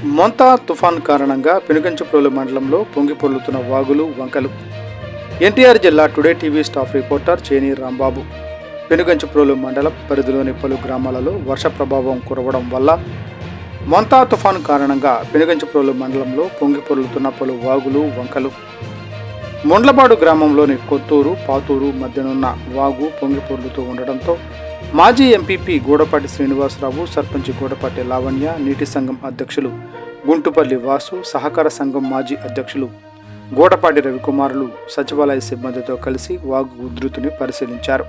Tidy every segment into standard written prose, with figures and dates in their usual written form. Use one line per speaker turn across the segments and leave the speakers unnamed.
మొంతా తుఫాన్ కారణంగా పెనుగంచిప్రోలు మండలంలో పొంగిపొర్లుతున్న వాగులు వంకలు. ఎన్టీఆర్ జిల్లా టుడే టీవీ స్టాఫ్ రిపోర్టర్ చేని రాంబాబు. పెనుగంచిప్రోలు మండలం పరిధిలోని పలు గ్రామాలలో వర్ష ప్రభావం కురవడం వల్ల మొంతా తుఫాను కారణంగా పెనుగంచిప్రోలు మండలంలో పొంగిపొర్లుతున్న పలు వాగులు వంకలు. ముండ్లపాడు గ్రామంలోని కొత్తూరు పాతూరు మధ్యనున్న వాగు పొంగిపొర్లుతూ ఉండడంతో మాజీ ఎంపీపీ గూడపాటి శ్రీనివాసరావు, సర్పంచ్ గూడపాటి లావణ్య, నీటి సంఘం అధ్యక్షులు గుంటుపల్లి వాసు, సహకార సంఘం మాజీ అధ్యక్షులు గూడపాటి రవికుమారులు సచివాలయ సిబ్బందితో కలిసి వాగు ఉధృతిని పరిశీలించారు.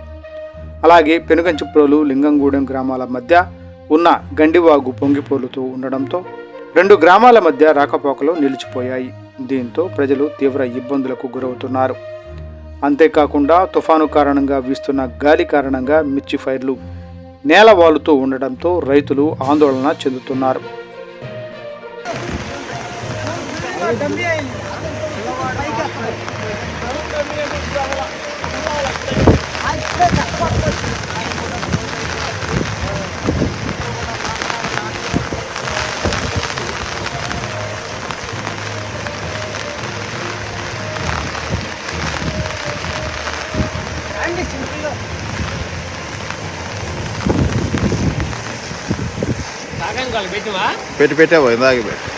అలాగే పెనుగంచిప్రోలు లింగంగూడెం గ్రామాల మధ్య ఉన్న గండివాగు పొంగిపొర్లుతూ ఉండడంతో రెండు గ్రామాల మధ్య రాకపోకలు నిలిచిపోయాయి. దీంతో ప్రజలు తీవ్ర ఇబ్బందులకు గురవుతున్నారు. అంతేకాకుండా తుఫాను కారణంగా వీస్తున్న గాలి కారణంగా మిర్చి పైర్లు నేల వాలుతూ ఉండడంతో రైతులు ఆందోళన చెందుతున్నారు.
పెట్టావు ఇందాక పెట్టి